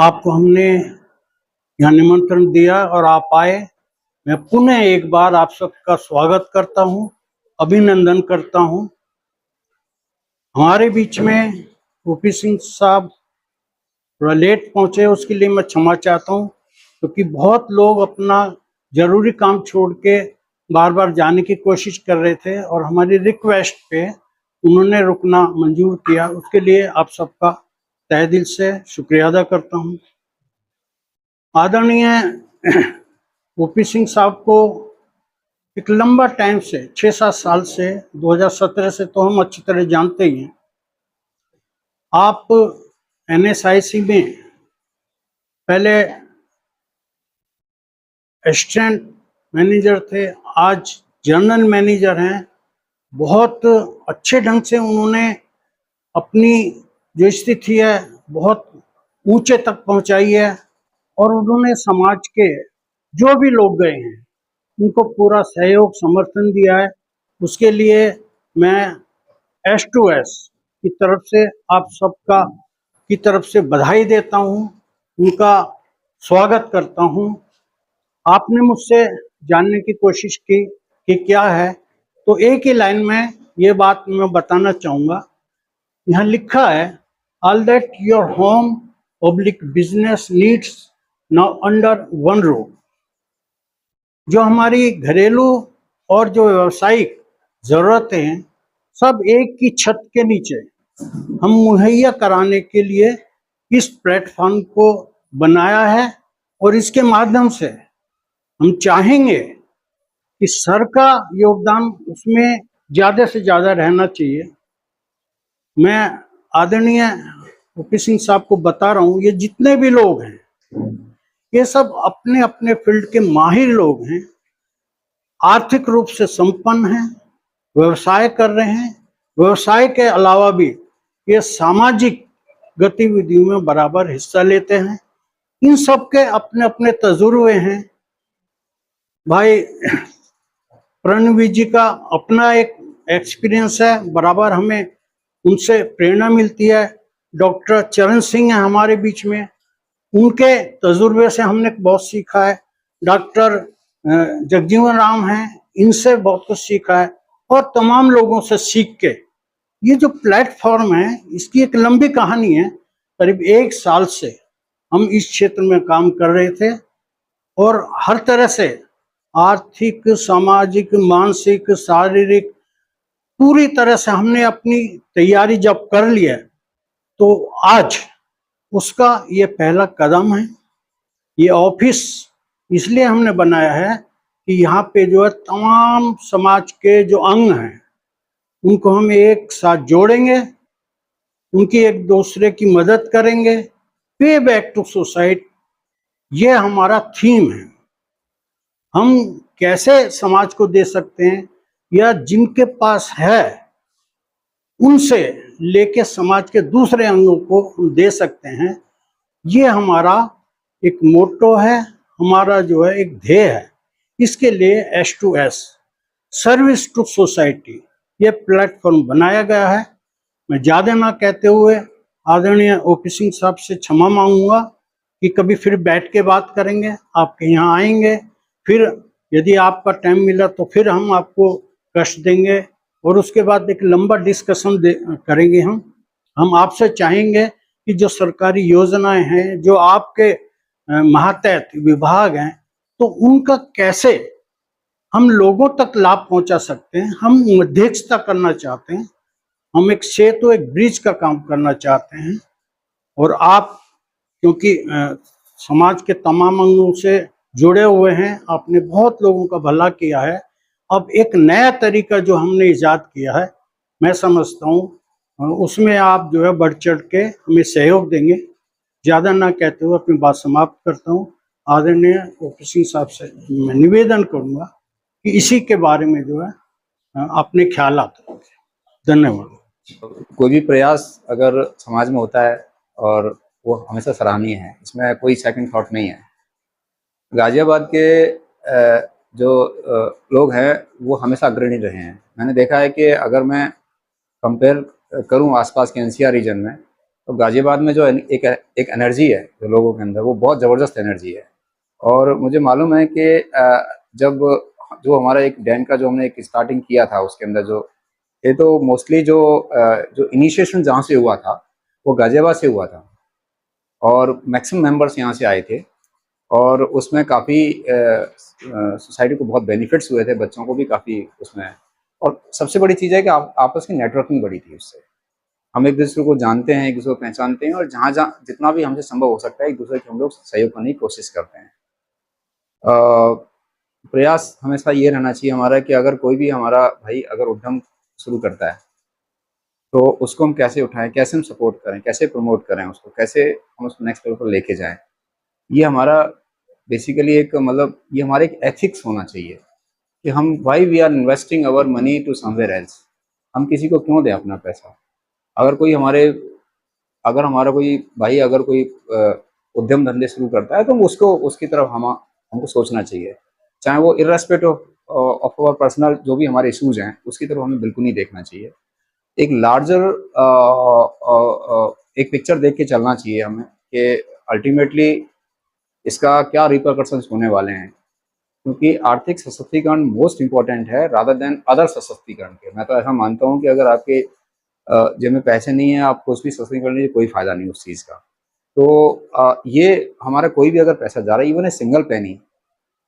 आपको हमने यहाँ निमंत्रण दिया और आप आए। मैं पुनः एक बार आप सबका स्वागत करता हूँ, अभिनंदन करता हूँ। हमारे बीच में ओपी सिंह साहब थोड़ा लेट पहुंचे, उसके लिए मैं क्षमा चाहता हूँ, क्योंकि बहुत लोग अपना जरूरी काम छोड़ के बार बार जाने की कोशिश कर रहे थे और हमारी रिक्वेस्ट पे उन्होंने रुकना मंजूर किया। उसके लिए आप सबका तहे दिल से शुक्रिया अदा करता हूँ। आदरणीय ओपी सिंह साहब को एक लंबा टाइम से 6-7 साल से 2017 से तो हम अच्छी तरह जानते ही हैं। आप NSIC में पहले असिस्टेंट मैनेजर थे, आज जनरल मैनेजर हैं। बहुत अच्छे ढंग से उन्होंने अपनी जो स्थिति है बहुत ऊंचे तक पहुंचाई है और उन्होंने समाज के जो भी लोग गए हैं उनको पूरा सहयोग समर्थन दिया है। उसके लिए मैं S2S की तरफ से आप सबका की तरफ से बधाई देता हूं, उनका स्वागत करता हूं। आपने मुझसे जानने की कोशिश की कि क्या है, तो एक ही लाइन में ये बात मैं बताना चाहूँगा। यहाँ लिखा है, all that your home public business needs now under one roof. जो हमारी घरेलू और जो व्यावसायिक जरूरतें हैं सब एक ही छत के नीचे हम मुहैया कराने के लिए इस प्लेटफॉर्म को बनाया है और इसके माध्यम से हम चाहेंगे कि सर का योगदान उसमें ज़्यादा से ज़्यादा रहना चाहिए। मैं आदरणीय ओपी सिंह साहब को बता रहा हूँ, ये जितने भी लोग हैं ये सब अपने अपने फील्ड के माहिर लोग हैं, आर्थिक रूप से संपन्न हैं, व्यवसाय कर रहे हैं। व्यवसाय के अलावा भी ये सामाजिक गतिविधियों में बराबर हिस्सा लेते हैं। इन सब के अपने अपने तजुर्बे हैं। भाई प्रणवी जी का अपना एक एक्सपीरियंस है, बराबर हमें उनसे प्रेरणा मिलती है। डॉक्टर चरण सिंह है हमारे बीच में, उनके तजुर्बे से हमने बहुत सीखा है। डॉक्टर जगजीवन राम हैं, इनसे बहुत कुछ सीखा है और तमाम लोगों से सीख के ये जो प्लेटफॉर्म है इसकी एक लंबी कहानी है। करीब 1 साल से हम इस क्षेत्र में काम कर रहे थे और हर तरह से आर्थिक, सामाजिक, मानसिक, शारीरिक पूरी तरह से हमने अपनी तैयारी जब कर ली है तो आज उसका ये पहला कदम है। ये ऑफिस इसलिए हमने बनाया है कि यहाँ पे जो है तमाम समाज के जो अंग हैं उनको हम एक साथ जोड़ेंगे, उनकी एक दूसरे की मदद करेंगे। पे बैक टू सोसाइटी ये हमारा थीम है। हम कैसे समाज को दे सकते हैं या जिनके पास है उनसे लेके समाज के दूसरे अंगों को हम दे सकते हैं। ये हमारा एक मोटो है, हमारा जो है एक ध्येय है। इसके लिए S2S सर्विस टू सोसाइटी ये प्लेटफॉर्म बनाया गया है। मैं ज़्यादा ना कहते हुए आदरणीय ओपी सिंह साहब से क्षमा मांगूंगा कि कभी फिर बैठ के बात करेंगे, आपके यहाँ आएंगे, फिर यदि आपका टाइम मिला तो फिर हम आपको कष्ट देंगे और उसके बाद एक लंबा डिस्कशन करेंगे। हम आपसे चाहेंगे कि जो सरकारी योजनाएं हैं, जो आपके मातहत विभाग हैं, तो उनका कैसे हम लोगों तक लाभ पहुंचा सकते हैं। हम मध्यस्थता करना चाहते हैं, हम एक सेतु, एक ब्रिज का काम करना चाहते हैं और आप क्योंकि समाज के तमाम अंगों से जुड़े हुए हैं, आपने बहुत लोगों का भला किया है। अब एक नया तरीका जो हमने इजाद किया है, मैं समझता हूँ उसमें आप जो है बढ़ चढ़ के हमें सहयोग देंगे। ज़्यादा ना कहते हुए अपनी बात समाप्त करता हूँ। आदरणीय ओपी सिंह साहब से मैं निवेदन करूँगा कि इसी के बारे में जो है अपने ख्यालात रखें। धन्यवाद। कोई भी प्रयास अगर समाज में होता है और वो हमेशा सराहनीय है, इसमें कोई सेकंड थॉट नहीं है। गाजियाबाद के जो लोग हैं वो हमेशा अग्रणी रहे हैं। मैंने देखा है कि अगर मैं कंपेयर करूं आसपास के NCR रीजन में, तो गाजियाबाद में जो एक एनर्जी है जो लोगों के अंदर, वो बहुत ज़बरदस्त एनर्जी है। और मुझे मालूम है कि जब जो हमारा एक डैन का जो हमने एक स्टार्टिंग किया था उसके अंदर जो ये तो मोस्टली जो इनिशिएशन जहाँ से हुआ था वो गाजियाबाद से हुआ था और मैक्सिमम मेंबर्स यहाँ से आए थे और उसमें काफ़ी सोसाइटी को बहुत बेनिफिट्स हुए थे, बच्चों को भी काफ़ी उसमें। और सबसे बड़ी चीज़ है कि आपस की नेटवर्किंग बढ़ी थी उससे। हम एक दूसरे को जानते हैं, एक दूसरे को पहचानते हैं और जहाँ जहाँ जितना भी हमसे संभव हो सकता है एक दूसरे के हम लोग सहयोग करने की कोशिश करते हैं। प्रयास हमेशा ये रहना चाहिए हमारा कि अगर कोई भी हमारा भाई अगर उद्यम शुरू करता है तो उसको हम कैसे उठाएं, कैसे हम सपोर्ट करें, कैसे प्रमोट करें उसको, कैसे हम उसको नेक्स्ट लेवल पर लेके जाएं। ये हमारा बेसिकली एक मतलब ये हमारे एक एथिक्स होना चाहिए कि हम why we are investing our money to somewhere else. हम किसी को क्यों दें अपना पैसा। अगर कोई हमारे अगर हमारा कोई भाई अगर कोई उद्यम धंधे शुरू करता है तो उसको उसकी तरफ हमको सोचना चाहिए, चाहे वो इर्रेस्पेक्टिव ऑफ आवर पर्सनल जो भी हमारे इश्यूज हैं उसकी तरफ हमें बिल्कुल नहीं देखना चाहिए। एक लार्जर एक पिक्चर देख के चलना चाहिए हमें कि अल्टीमेटली इसका क्या रिपरकशंस होने वाले हैं, क्योंकि आर्थिक सशक्तिकरण मोस्ट इम्पोर्टेंट है रादर देन अदर सशक्तिकरण के। मैं तो ऐसा मानता हूँ कि अगर आपके जेब में पैसे नहीं है आप कुछ भी सशक्तिकरण लीजिए, कोई फायदा नहीं उस चीज़ का। तो ये हमारा कोई भी अगर पैसा जा रहा है इवन ए सिंगल पेनी,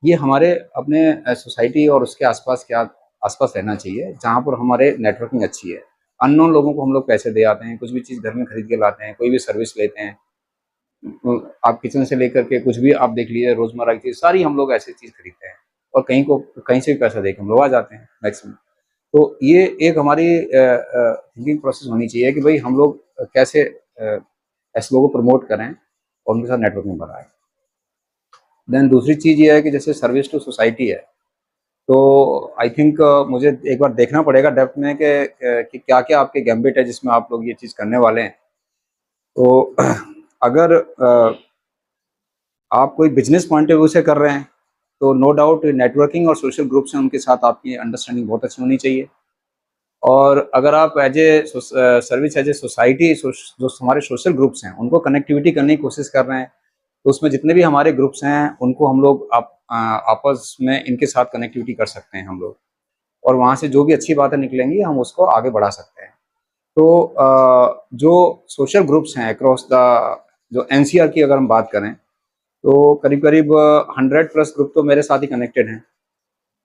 ये हमारे अपने सोसाइटी और उसके आसपास के आसपास रहना चाहिए जहाँ पर हमारे नेटवर्किंग अच्छी है। अननोन लोगों को हम लोग पैसे दे आते हैं, कुछ भी चीज़ घर में खरीद के लाते हैं, कोई भी सर्विस लेते हैं। आप किचन से लेकर के कुछ भी आप देख लीजिए, रोजमर्रा की चीज़ सारी हम लोग ऐसी चीज़ खरीदते हैं और कहीं से भी पैसा दे के हम लोग आ जाते हैं मैक्सिमम। तो ये एक हमारी थिंकिंग प्रोसेस होनी चाहिए कि भाई हम लोग कैसे ऐसे लोगों को प्रमोट करें और उनके साथ नेटवर्किंग बढ़ाएं। देन दूसरी चीज़ ये है कि जैसे सर्विस टू सोसाइटी है, तो आई थिंक मुझे एक बार देखना पड़ेगा डेप्थ में कि क्या क्या आपके गैम्बिट है जिसमें आप लोग ये चीज़ करने वाले हैं। तो अगर आप कोई बिजनेस पॉइंट ऑफ व्यू से कर रहे हैं तो नो डाउट नेटवर्किंग और सोशल ग्रुप से उनके साथ आपकी अंडरस्टैंडिंग बहुत अच्छी होनी चाहिए। और अगर आप as a service as a society जो हमारे सोशल ग्रुप्स हैं उनको कनेक्टिविटी करने की कोशिश कर रहे हैं, तो उसमें जितने भी हमारे ग्रुप्स हैं उनको हम लोग आपस में इनके साथ कनेक्टिविटी कर सकते हैं हम लोग, और वहाँ से जो भी अच्छी बातें निकलेंगी हम उसको आगे बढ़ा सकते हैं। तो जो सोशल ग्रुप्स हैं अक्रॉस द जो एनसीआर की अगर हम बात करें तो करीब करीब 100+ ग्रुप तो मेरे साथ ही कनेक्टेड हैं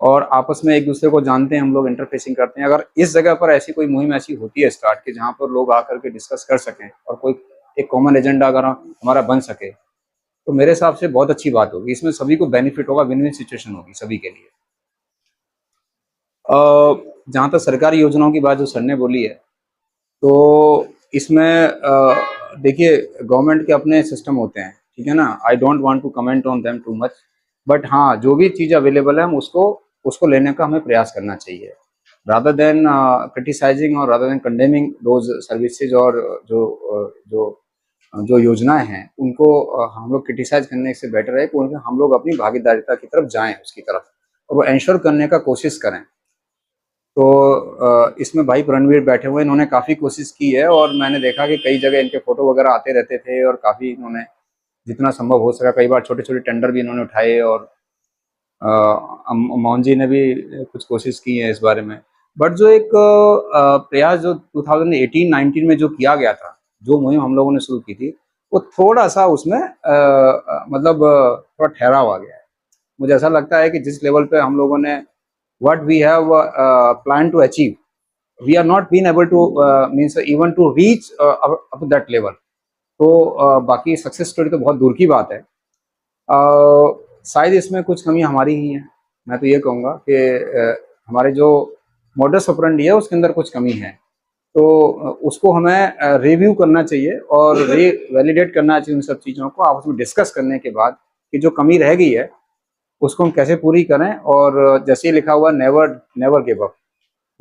और आपस में एक दूसरे को जानते हैं, हम लोग इंटरफेसिंग करते हैं। अगर इस जगह पर ऐसी कोई मुहिम ऐसी होती है स्टार्ट की जहाँ पर लोग आकर के डिस्कस कर सकें और कोई एक कॉमन एजेंडा अगर हमारा बन सके तो मेरे हिसाब से बहुत अच्छी बात होगी। इसमें सभी को बेनिफिट होगा, विन विन सिचुएशन होगी सभी के लिए। जहाँ तक सरकारी योजनाओं की बात जो सर ने बोली है, तो इसमें देखिए गवर्नमेंट के अपने सिस्टम होते हैं, ठीक है ना। I don't want to comment on them too much, but हाँ जो भी चीज़ अवेलेबल है हम उसको उसको लेने का हमें प्रयास करना चाहिए रादर देन क्रिटिसाइजिंग और rather than condemning those services. और जो जो योजनाएं हैं उनको हम लोग क्रिटिसाइज करने से बेटर है कि उनमें हम लोग अपनी भागीदारिता की तरफ जाएं, उसकी तरफ, और वो इंश्योर करने का कोशिश करें। तो इसमें भाई रणवीर बैठे हुए, इन्होंने काफ़ी कोशिश की है और मैंने देखा कि कई जगह इनके फोटो वगैरह आते रहते थे और काफ़ी इन्होंने जितना संभव हो सका कई बार छोटे छोटे टेंडर भी इन्होंने उठाए और मोहन जी ने भी कुछ कोशिश की है इस बारे में। बट जो एक प्रयास जो 2018-19 में जो किया गया था, जो मुहिम हम लोगों ने शुरू की थी, वो थोड़ा सा उसमें मतलब थोड़ा ठहराव आ गया है। मुझे ऐसा लगता है कि जिस लेवल पे हम लोगों ने what we have planned to achieve, we are not been able to means even to reach up to that level। तो बाकी सक्सेस स्टोरी तो बहुत दूर की बात है। शायद इसमें कुछ कमी हमारी ही है। मैं तो ये कहूँगा कि हमारे जो मॉडस ऑपरेंडी है उसके अंदर कुछ कमी है, तो उसको हमें रिव्यू करना चाहिए और वैलिडेट करना चाहिए उन सब चीज़ों को आपस में डिस्कस करने के बाद कि जो कमी रह गई है उसको हम कैसे पूरी करें। और जैसे ही लिखा हुआ नेवर नेवर गिव अप,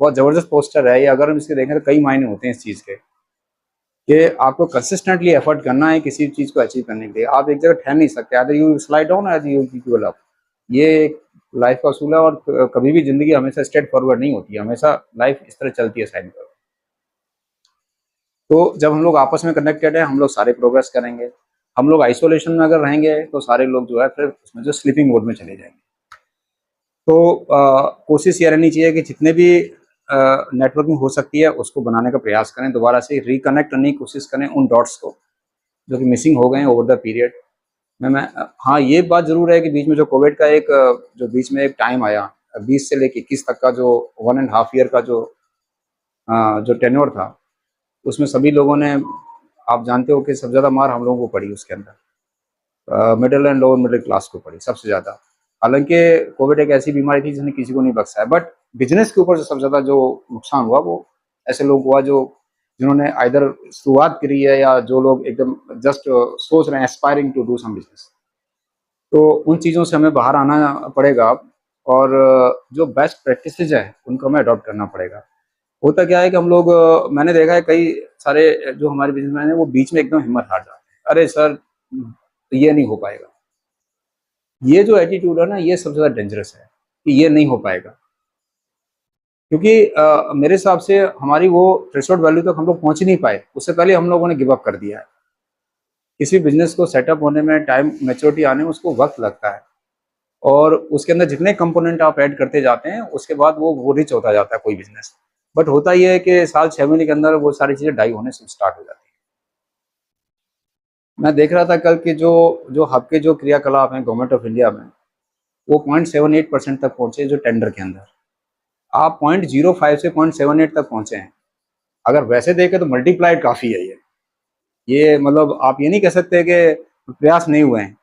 बहुत ज़बरदस्त पोस्टर है ये। अगर हम इसके देखें तो कई मायने होते हैं इस चीज़ के कि आपको कंसिस्टेंटली एफर्ट करना है किसी चीज़ को अचीव करने के लिए। आप एक जगह ठहर नहीं सकते, आदर यू स्लाइड डाउन आदर यू गिव अप। ये एक लाइफ का असूल है और कभी भी ज़िंदगी हमेशा स्ट्रेट फॉरवर्ड नहीं होती है, हमेशा लाइफ इस तरह चलती है साइड पर। तो जब हम लोग आपस में कनेक्टेड है, हम लोग सारे प्रोग्रेस करेंगे। हम लोग आइसोलेशन में अगर रहेंगे तो सारे लोग जो है फिर उसमें जो स्लीपिंग मोड में चले जाएंगे। तो कोशिश ये रहनी चाहिए कि जितने भी नेटवर्किंग हो सकती है उसको बनाने का प्रयास करें, दोबारा से रिकनेक्ट करने की कोशिश करें उन डॉट्स को जो कि मिसिंग हो गए हैं ओवर द पीरियड मैं हाँ, ये बात ज़रूर है कि बीच में जो कोविड का जो बीच में एक टाइम आया 20 से लेके 21 तक का जो 1.5 ईयर का जो टेन्योर था, उसमें सभी लोगों ने, आप जानते हो कि सबसे ज़्यादा मार हम लोगों को पड़ी उसके अंदर, middle and lower middle class को पड़ी सबसे ज़्यादा। हालांकि कोविड एक ऐसी बीमारी थी जिसने किसी को नहीं बख्शा है, बट बिजनेस के ऊपर जो सबसे ज़्यादा जो नुकसान हुआ वो ऐसे लोग हुआ जो जिन्होंने आइदर शुरुआत करी है या जो लोग एकदम जस्ट सोच रहे हैं aspiring to do some business. तो उन चीज़ों से हमें बाहर आना पड़ेगा और जो बेस्ट प्रैक्टिसेज है उनको हमें अडॉप्ट करना पड़ेगा। होता क्या है कि हम लोग मैंने देखा है कई सारे जो हमारे बिजनेसमैन हैं वो बीच में एकदम हिम्मत हार जाते हैं, अरे सर ये नहीं हो पाएगा। ये जो एटीट्यूड है ना, ये सबसे ज़्यादा डेंजरस है कि ये नहीं हो पाएगा, क्योंकि मेरे हिसाब से हमारी वो थ्रेशोल्ड वैल्यू तक हम लोग पहुंच ही नहीं पाए, उससे पहले हम लोगों ने गिव अप कर दिया है। किसी बिजनेस को सेटअप होने में टाइम, मैच्योरिटी आने में उसको वक्त लगता है और उसके अंदर जितने कंपोनेंट आप ऐड करते जाते हैं उसके बाद वो रिच होता जाता है कोई बिजनेस। बट होता ये है कि साल 6 महीने के अंदर वो सारी चीज़ें डाई होने से स्टार्ट हो जाती है। मैं देख रहा था कल कि जो जो हब के जो क्रियाकलाप हैं गवर्नमेंट ऑफ इंडिया में, वो 0.78% तक पहुंचे जो टेंडर के अंदर। आप 0.05 से 0.78 तक पहुंचे हैं। अगर वैसे देखें तो मल्टीप्लाइड काफ़ी है ये मतलब आप ये नहीं कह सकते कि प्रयास नहीं हुए हैं।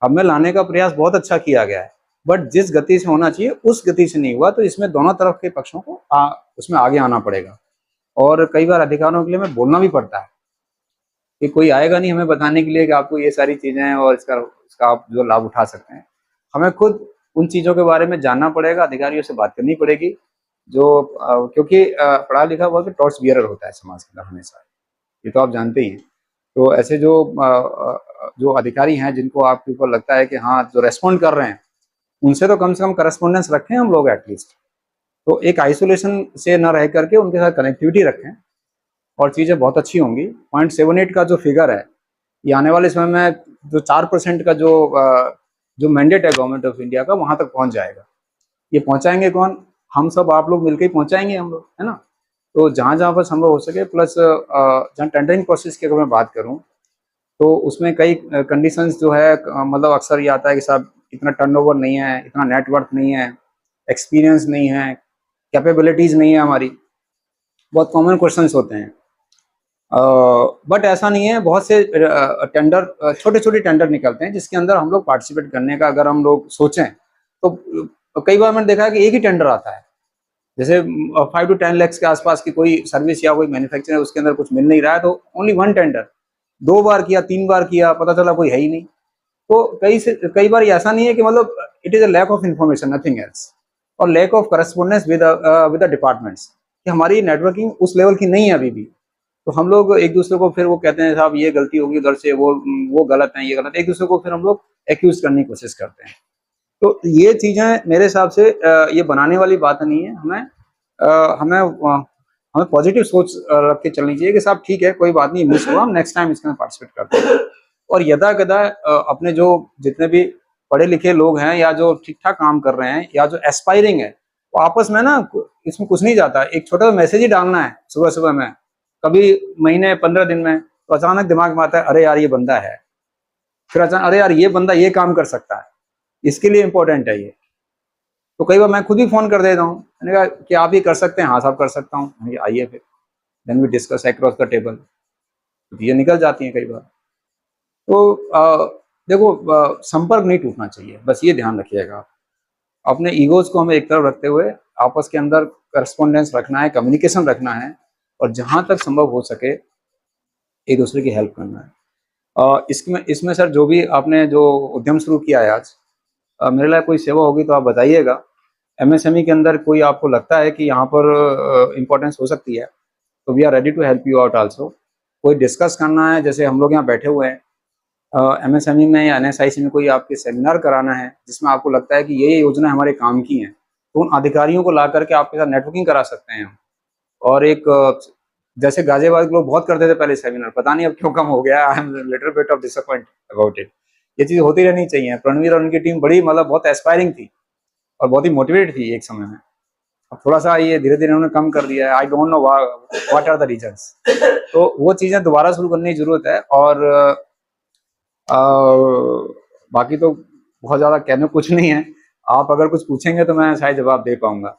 हब में लाने का प्रयास बहुत अच्छा किया गया है, बट जिस गति से होना चाहिए उस गति से नहीं हुआ, तो इसमें दोनों तरफ के पक्षों को उसमें आगे आना पड़ेगा। और कई बार अधिकारियों के लिए हमें बोलना भी पड़ता है कि कोई आएगा नहीं हमें बताने के लिए कि आपको ये सारी चीज़ें हैं और इसका आप जो लाभ उठा सकते हैं। हमें खुद उन चीज़ों के बारे में जानना पड़ेगा, अधिकारियों से बात करनी पड़ेगी, जो क्योंकि पढ़ा लिखा वर्ग टॉर्च बियरर होता है समाज के अंदर हमेशा, ये तो आप जानते ही हैं। तो ऐसे जो अधिकारी हैं जिनको आपके ऊपर लगता है कि हाँ जो रेस्पॉन्ड कर रहे हैं उनसे तो कम से कम करस्पॉन्डेंस रखें हम लोग एटलीस्ट। तो एक आइसोलेशन से न रह करके उनके साथ कनेक्टिविटी रखें और चीज़ें बहुत अच्छी होंगी। 0.78 का जो फिगर है ये आने वाले समय में जो 4% का जो मैंडेट है गवर्नमेंट ऑफ इंडिया का, वहां तक पहुंच जाएगा। ये पहुंचाएंगे कौन? हम सब, आप लोग मिलकर ही पहुंचाएंगे हम लोग, है ना। तो जहाँ जहाँ पर संभव हो सके, प्लस जहाँ टेंडरिंग प्रोसेस की अगर मैं बात करूँ तो उसमें कई कंडीशंस जो है मतलब अक्सर ये आता है कि साहब इतना टर्नओवर नहीं है, इतना नेटवर्क नहीं है, एक्सपीरियंस नहीं है, कैपेबिलिटीज़ नहीं है हमारी, बहुत कॉमन क्वेश्चंस होते हैं। बट ऐसा नहीं है, बहुत से टेंडर, छोटे छोटे टेंडर निकलते हैं जिसके अंदर हम लोग पार्टिसिपेट करने का अगर हम लोग सोचें तो कई बार मैंने देखा है कि एक ही टेंडर आता है, जैसे 5 to 10 lakhs के आसपास की कोई सर्विस या कोई मैन्युफैक्चर है, उसके अंदर कुछ मिल नहीं रहा है तो ओनली 1 टेंडर, 2 बार किया 3 बार किया, पता चला कोई है ही नहीं। तो कई बार ऐसा नहीं है कि मतलब it is a lack of information, nothing else, और lack of correspondence with the departments, कि हमारी नेटवर्किंग उस लेवल की नहीं है अभी भी। तो हम लोग एक दूसरे को फिर वो कहते हैं साहब ये गलती होगी उधर से, वो गलत है, ये गलत है, एक दूसरे को फिर हम लोग एक्यूज करने की कोशिश करते हैं। तो ये चीजें मेरे हिसाब से ये बनाने वाली बात नहीं है। हमें पॉजिटिव सोच रख के चलनी चाहिए कि साहब ठीक है, कोई बात नहीं, मिस हुआ, हम नेक्स्ट टाइम इसमें पार्टिसिपेट करते हैं। और यदा कदा अपने जो जितने भी पढ़े लिखे लोग हैं या जो ठीक ठाक काम कर रहे हैं या जो एस्पायरिंग है, वो आपस में ना, इसमें कुछ नहीं जाता, एक छोटा सा मैसेज ही डालना है सुबह सुबह में, कभी महीने 15 दिन में, तो अचानक दिमाग में आता है अरे यार ये बंदा है, फिर अचानक अरे यार ये बंदा ये काम कर सकता है, इसके लिए इंपॉर्टेंट है ये। तो कई बार मैं खुद ही फोन कर देता हूँ, मैंने कहा कि आप ये कर सकते हैं? हाँ साहब कर सकता हूँ, आइए फिर, then we discuss across the table, ये निकल जाती हैं कई बार। तो देखो, संपर्क नहीं टूटना चाहिए, बस ये ध्यान रखिएगा। अपने ईगोज को हमें एक तरफ रखते हुए आपस के अंदर करस्पॉन्डेंस रखना है, कम्युनिकेशन रखना है, और जहाँ तक संभव हो सके एक दूसरे की हेल्प करना है। इसमें सर जो भी आपने जो उद्यम शुरू किया है आज, मेरे लिए कोई सेवा होगी तो आप बताइएगा। एमएसएमई के अंदर कोई आपको लगता है कि यहाँ पर इम्पोर्टेंस हो सकती है तो we are ready to help you out also. कोई डिस्कस करना है, जैसे हम लोग यहाँ बैठे हुए हैं, एमएसएमई में या एनएसआईसी में कोई आपके सेमिनार कराना है जिसमें आपको लगता है कि ये योजना हमारे काम की है, तो उन अधिकारियों को ला करके आपके साथ नेटवर्किंग करा सकते हैं हम, और एक जैसे गाजियाबाद के लोग बहुत करते थे पहले सेमिनार, पता नहीं अब क्यों कम हो गया। I am little bit of disappoint about it. ये चीज होती रहनी चाहिए। रणवीर और उनकी टीम बड़ी मतलब बहुत एस्पायरिंग थी और बहुत ही मोटिवेटेड थी एक समय में। अब थोड़ा सा ये धीरे धीरे उन्होंने कम कर दिया है। I don't know what are the reasons. तो वो चीजें दोबारा शुरू करने की जरूरत है। और बाकी तो बहुत ज्यादा कहने कुछ नहीं है। आप अगर कुछ पूछेंगे तो मैं शायद जवाब दे पाऊंगा।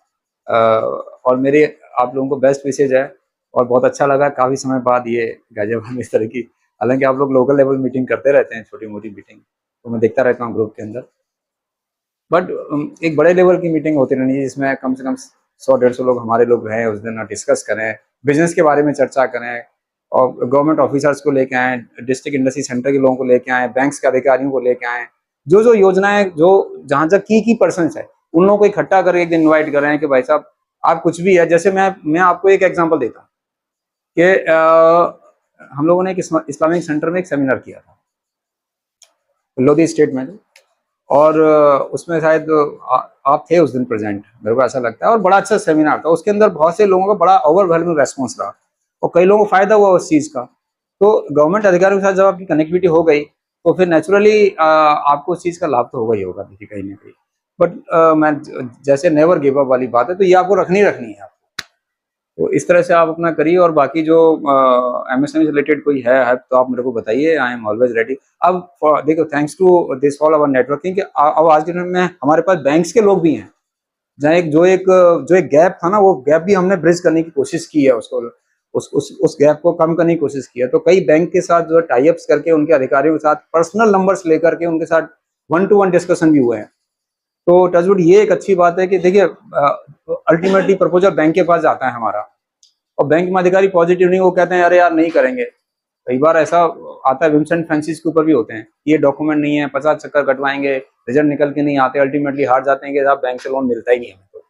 और मेरे आप लोगों को बेस्ट विशेज है और बहुत अच्छा लगा काफी समय बाद ये गाजियाबाद में इस तरह की, हालांकि आप लोग लोकल लेवल मीटिंग करते रहते हैं, छोटी मोटी मीटिंग तो मैं देखता रहता हूँ ग्रुप के अंदर, बट एक बड़े लेवल की मीटिंग होती रहनी है जिसमें कम से कम 100-150 लोग हमारे लोग रहें, उस दिन डिस्कस करें, बिजनेस के बारे में चर्चा करें और गवर्नमेंट ऑफिसर्स को लेके आए, डिस्ट्रिक्ट इंडस्ट्री सेंटर के लोगों को लेके आए, बैंक्स के अधिकारियों को लेके आए, जो जो योजनाएं जो जहां जहाँ की पर्सन्स है उन लोगों को इकट्ठा करके एक दिन इन्वाइट कर रहे हैं कि भाई साहब आप कुछ भी है। जैसे मैं आपको एक एग्जांपल देता हूँ कि हम लोगों ने एक इस्लामिक सेंटर में एक सेमिनार किया था लोधी स्टेट में, और उसमें शायद आप थे उस दिन प्रेजेंट, मेरे को ऐसा लगता है, और बड़ा अच्छा सेमिनार था। उसके अंदर बहुत से लोगों का बड़ा ओवरवेलमिंग रेस्पॉन्स रहा और कई लोगों को फायदा हुआ उस चीज का। तो गवर्नमेंट अधिकारियों के साथ जब आपकी कनेक्टिविटी हो गई तो फिर नेचुरली आपको उस चीज का लाभ तो होगा ही होगा, देखिए कहीं ना कहीं। बट मैं जैसे नेवर गिव अप वाली बात है, तो ये आपको रखनी है आपको। तो इस तरह से आप अपना करिए। और बाकी जो एमएसएमई से रिलेटेड कोई है तो आप मेरे को बताइए, आई एम ऑलवेज रेडी। अब देखो thanks to this all our networking, अब आज के दिन में हमारे पास बैंक्स के लोग भी हैं, जहाँ जो एक गैप था ना, वो गैप भी हमने ब्रिज करने की कोशिश की है, उसको उस गैप को कम करने की कोशिश की है। तो कई बैंक के साथ जो टाई अप्स करके उनके अधिकारियों के साथ पर्सनल नंबर्स लेकर के उनके साथ 1-to-1 डिस्कशन भी हुए हैं। तो टचवुड ये एक अच्छी बात है कि देखिए अल्टीमेटली प्रपोजल बैंक के पास जाता है हमारा, और बैंक में अधिकारी पॉजिटिव नहीं, वो कहते हैं अरे यार नहीं करेंगे। कई बार ऐसा आता है, विंसेंट फ्रांसिस के ऊपर भी होते हैं, ये डॉक्यूमेंट नहीं है, 50 चक्कर कटवाएंगे, रिजल्ट निकल के नहीं आते, अल्टीमेटली हार जाते हैं कि साहब बैंक से लोन मिलता ही नहीं हमें, तो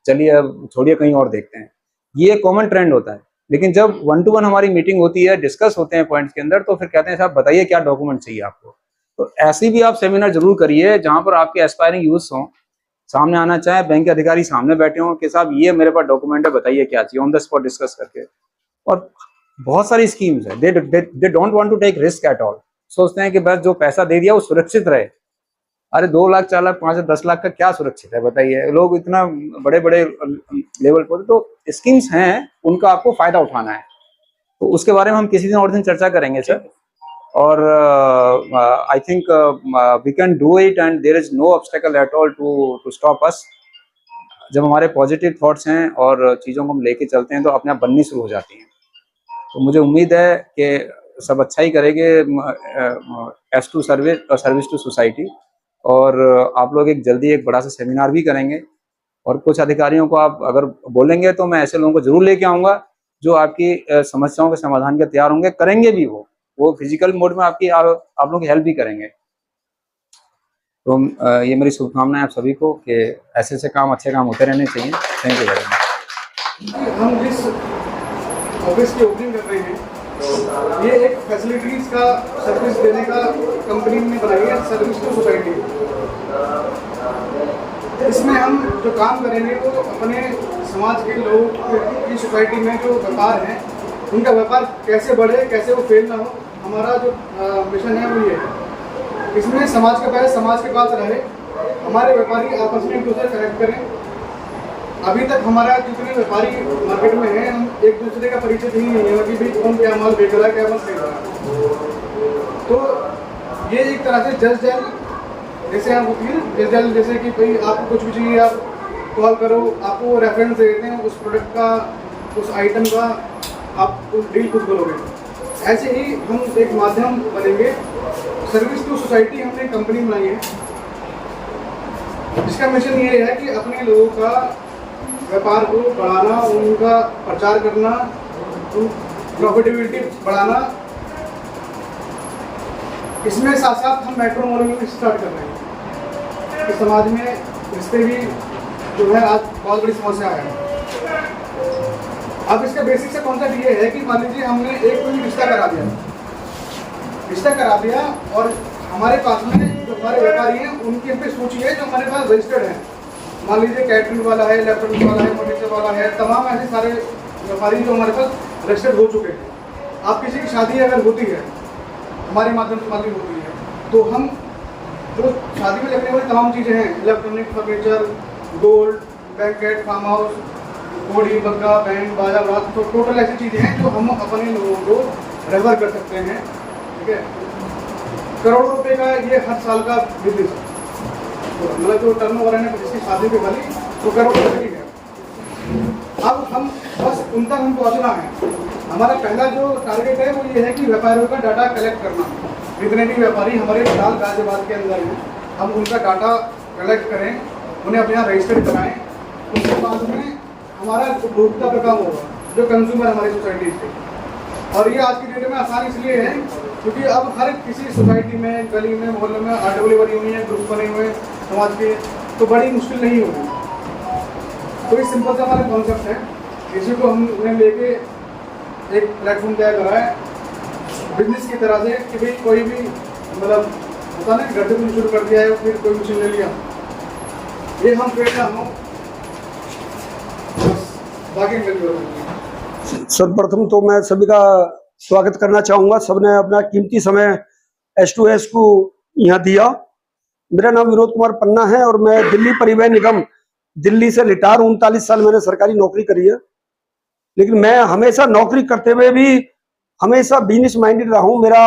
चलिए अब छोड़िए कहीं और देखते हैं। ये कॉमन ट्रेंड होता है। लेकिन जब 1-to-1 हमारी मीटिंग होती है, डिस्कस होते हैं पॉइंट्स के अंदर, तो फिर कहते हैं साहब बताइए क्या डॉक्यूमेंट चाहिए आपको। तो ऐसी भी आप सेमिनार जरूर करिए जहां पर आपके एस्पायरिंग यूथ हों, सामने आना चाहे, बैंक के अधिकारी सामने बैठे हों कि साहब ये मेरे पास डॉक्यूमेंट है, बताइए क्या चाहिए, ऑन द स्पॉट डिस्कस करके। और बहुत सारी स्कीम्स है, they don't want to take risk at all. सोचते हैं कि बस जो पैसा दे दिया वो सुरक्षित रहे। अरे 2 लाख 4 लाख 5 लाख 10 लाख का क्या सुरक्षित है बताइए। लोग इतना बड़े बड़े लेवल पर, तो स्कीम्स हैं उनका आपको फायदा उठाना है। तो उसके बारे में हम किसी दिन और दिन चर्चा करेंगे सर। और I think we can do it and there is no obstacle at all to stop us. जब हमारे पॉजिटिव थॉट्स हैं और चीज़ों को हम लेके चलते हैं तो अपने आप बननी शुरू हो जाती हैं। तो मुझे उम्मीद है कि सब अच्छा ही करेंगे, एस टू सर्विस और सर्विस टू सोसाइटी। और आप लोग जल्दी एक बड़ा सा सेमिनार भी करेंगे, और कुछ अधिकारियों को आप अगर बोलेंगे तो मैं ऐसे लोगों को जरूर लेके आऊँगा जो आपकी समस्याओं के समाधान के तैयार होंगे, करेंगे भी वो फिजिकल मोड में आप लोगों की हेल्प भी करेंगे। तो ये मेरी शुभकामनाएं आप सभी को कि ऐसे ऐसे काम, अच्छे काम होते रहने चाहिए। Thank you very much. हम जिस ऑफिस की ओपनिंग कर रहे हैं, ये एक फैसिलिटीज का सर्विस देने का कंपनी ने बनाई है, सर्विस टू सोसाइटी। इसमें हम जो काम करेंगे वो अपने समाज के लोगों की सोसाइटी में जो व्यापार हैं उनका व्यापार कैसे बढ़े, कैसे वो फेल ना हो, हमारा जो मिशन है वो ये है। इसमें समाज के पास रहे, हमारे व्यापारी आपस में एक दूसरे कनेक्ट करें। अभी तक हमारा जितने व्यापारी मार्केट में हैं, हम एक दूसरे का परिचय ही नहीं है कि भाई कौन क्या माल बेच रहा है, क्या माल खरीद रहा है। तो ये एक तरह से जस्ट डायल जैसे आप होती है ना, जस्ट डायल जैसे कि भाई आपको कुछ भी चाहिए आप कॉल करो, आपको रेफरेंस दे देते हैं उस प्रोडक्ट का, उस आइटम का, आप उस डील खुद करोगे। ऐसे ही हम एक माध्यम बनेंगे। सर्विस टू सोसाइटी हमने एक कंपनी बनाई है, जिसका मिशन ये है कि अपने लोगों का व्यापार को बढ़ाना, उनका प्रचार करना, प्रॉफिटेबिलिटी बढ़ाना। इसमें साथ साथ हम मेट्रो मॉडल भी स्टार्ट कर रहे हैं कि समाज में रिश्ते भी जो है आज बहुत बड़ी समस्या है। अब इसका बेसिक से कॉन्सेप्ट ये है कि मान लीजिए हमने एक कोई रिश्ता करा दिया और हमारे पास में जो हमारे व्यापारी हैं उनकी हम पे सूची है जो हमारे पास रजिस्टर्ड है। मान लीजिए कैटरिंग वाला है, इलेक्ट्रॉनिक वाला है, फर्नीचर वाला है, तमाम ऐसे सारे व्यापारी जो हमारे पास रजिस्टर्ड हो चुके हैं। आप किसी की शादी अगर होती है हमारे माध्यम से शादी होती है तो हम जो शादी में लगने वाली तमाम चीज़ें हैं, electronic furniture, gold, banquet, farm house, घोड़ी, बग्गा, बैंड, बाजा, रात, तो टोटल ऐसी चीज़ें हैं जो हम अपने लोगों को रेफर कर सकते हैं। ठीक है, करोड़ों रुपए का ये हर साल का बिजनेस है, तो मतलब जो टर्नओवर है ना जिसकी शादी पे वाली तो करोड़ों रुपए की है। अब हम बस उन तक हम पहुँचना है। हमारा पहला जो टारगेट है वो ये है कि व्यापारियों का डाटा कलेक्ट करना। जितने भी व्यापारी हमारे फिलहाल गाजियाबाद के अंदर हैं, हम उनका डाटा कलेक्ट करें, उन्हें अपने यहाँ रजिस्टर कराएं। उसके बाद में हमारा उपभोक्ता का काम होगा, जो कंज्यूमर हमारी सोसाइटी के। और ये आज की डेट में आसान इसलिए है क्योंकि अब हर किसी सोसाइटी में, गली में, मोहल्ले में आरडब्ल्यू बनी हुई है, ग्रुप बने हुए हैं समाज के, तो बड़ी मुश्किल नहीं होगी। तो ये सिंपल सा हमारा कॉन्सेप्ट है, इसी को हमने लेके एक प्लेटफॉर्म तैयार करा है बिजनेस की तरह से कि भाई कोई भी मतलब होता ना घर से कुछ शुरू कर दिया है फिर कोई मशीन ले लिया, ये हम ट्रेड ना हो बस बाकी मिल। सर्वप्रथम तो मैं सभी का स्वागत करना चाहूँगा। सबने अपना कीमती समय S2S को यहाँ दिया। मेरा नाम विनोद कुमार पन्ना है और मैं दिल्ली परिवहन निगम दिल्ली से रिटायर 39 साल मैंने सरकारी नौकरी करी है। लेकिन मैं हमेशा नौकरी करते हुए भी हमेशा बिजनेस माइंडेड रहा हूँ। मेरा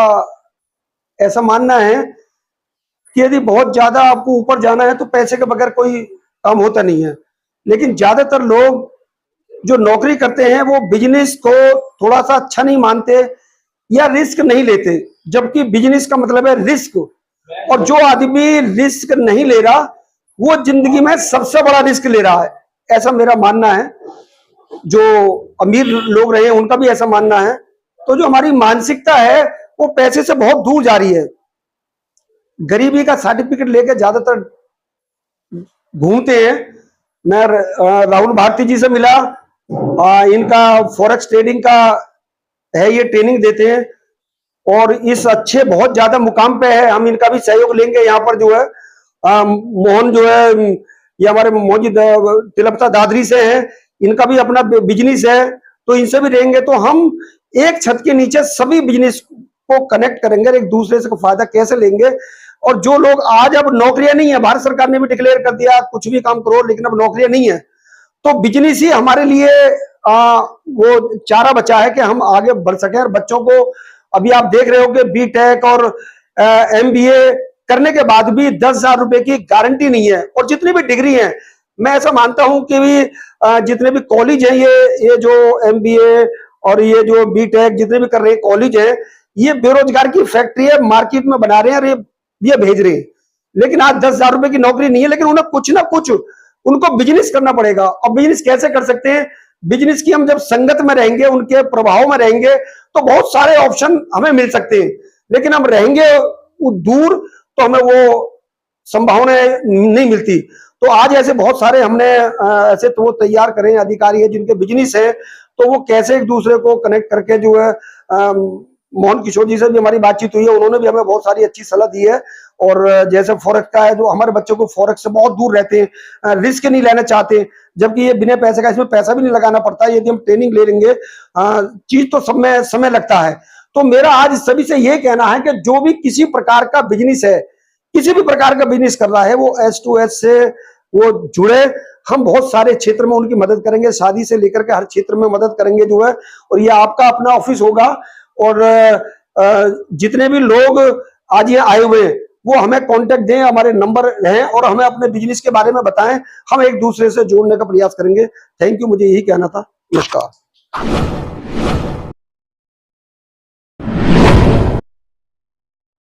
ऐसा मानना है कि यदि बहुत ज्यादा आपको ऊपर जाना है तो पैसे के बगैर कोई काम होता नहीं है। लेकिन ज्यादातर लोग जो नौकरी करते हैं वो बिजनेस को थोड़ा सा अच्छा नहीं मानते या रिस्क नहीं लेते, जबकि बिजनेस का मतलब है रिस्क। और जो आदमी रिस्क नहीं ले रहा वो जिंदगी में सबसे बड़ा रिस्क ले रहा है, ऐसा मेरा मानना है। जो अमीर लोग रहे हैं उनका भी ऐसा मानना है। तो जो हमारी मानसिकता है वो पैसे से बहुत दूर जा रही है। गरीबी का सर्टिफिकेट लेके ज्यादातर घूमते हैं। मैं राहुल भारती जी से मिला, इनका फॉरेक्स ट्रेडिंग का है, ये ट्रेनिंग देते हैं और इस अच्छे बहुत ज्यादा मुकाम पे है। हम इनका भी सहयोग लेंगे। यहाँ पर जो है मोहन जो है ये हमारे मोहन जी तिलपता दादरी से हैं, इनका भी अपना बिजनेस है, तो इनसे भी रहेंगे। तो हम एक छत के नीचे सभी बिजनेस को कनेक्ट करेंगे, एक दूसरे से फायदा कैसे लेंगे। और जो लोग आज अब नौकरियां नहीं है, भारत सरकार ने भी डिक्लेयर कर दिया कुछ भी काम करो, लेकिन अब नौकरियां नहीं है, तो बिजनेस ही हमारे लिए वो चारा बचा है कि हम आगे बढ़ सकें। और बच्चों को अभी आप देख रहे हो कि बीटेक और MBA करने के बाद भी 10,000 रुपए की गारंटी नहीं है। और जितनी भी डिग्री है, मैं ऐसा मानता हूं कि भी जितने भी कॉलेज हैं, ये जो MBA और ये जो बीटेक जितने भी कर रहे हैं कॉलेज है, ये बेरोजगार की फैक्ट्री है, मार्केट में बना रहे हैं और ये भेज रहे हैं। लेकिन आज 10,000 रुपए की नौकरी नहीं है, लेकिन उन्हें कुछ ना कुछ उनको बिजनेस करना पड़ेगा। और बिजनेस कैसे कर सकते हैं? बिजनेस की हम जब संगत में रहेंगे, उनके प्रभाव में रहेंगे, तो बहुत सारे ऑप्शन हमें मिल सकते हैं। लेकिन हम रहेंगे दूर तो हमें वो संभावनाएं नहीं मिलती। तो आज ऐसे बहुत सारे हमने ऐसे तो वो तैयार करें अधिकारी है जिनके बिजनेस है, तो वो कैसे एक दूसरे को कनेक्ट करके जो है मोहन किशोर जी से भी हमारी बातचीत हुई है, उन्होंने भी हमें बहुत सारी अच्छी सलाह दी है। और जैसे फॉरेक्स का है, जो हमारे बच्चों को फॉरेक्स से बहुत दूर रहते हैं, रिस्क नहीं लेना चाहते, जबकि ये बिना पैसे का, इसमें पैसा भी नहीं लगाना पड़ता है। यदि हम ट्रेनिंग ले लेंगे, चीज तो सब में समय लगता है। तो मेरा आज सभी से ये कहना है कि जो भी किसी प्रकार का बिजनेस है, किसी भी प्रकार का बिजनेस कर रहा है, वो S2S से वो जुड़े। हम बहुत सारे क्षेत्र में उनकी मदद करेंगे, शादी से लेकर के हर क्षेत्र में मदद करेंगे जो है। और ये आपका अपना ऑफिस होगा। और जितने भी लोग आज ये आए हुए हैं वो हमें कांटेक्ट दें, हमारे नंबर हैं, और हमें अपने बिजनेस के बारे में बताएं। हम एक दूसरे से जोड़ने का प्रयास करेंगे। थैंक यू, मुझे यही कहना था। नमस्कार।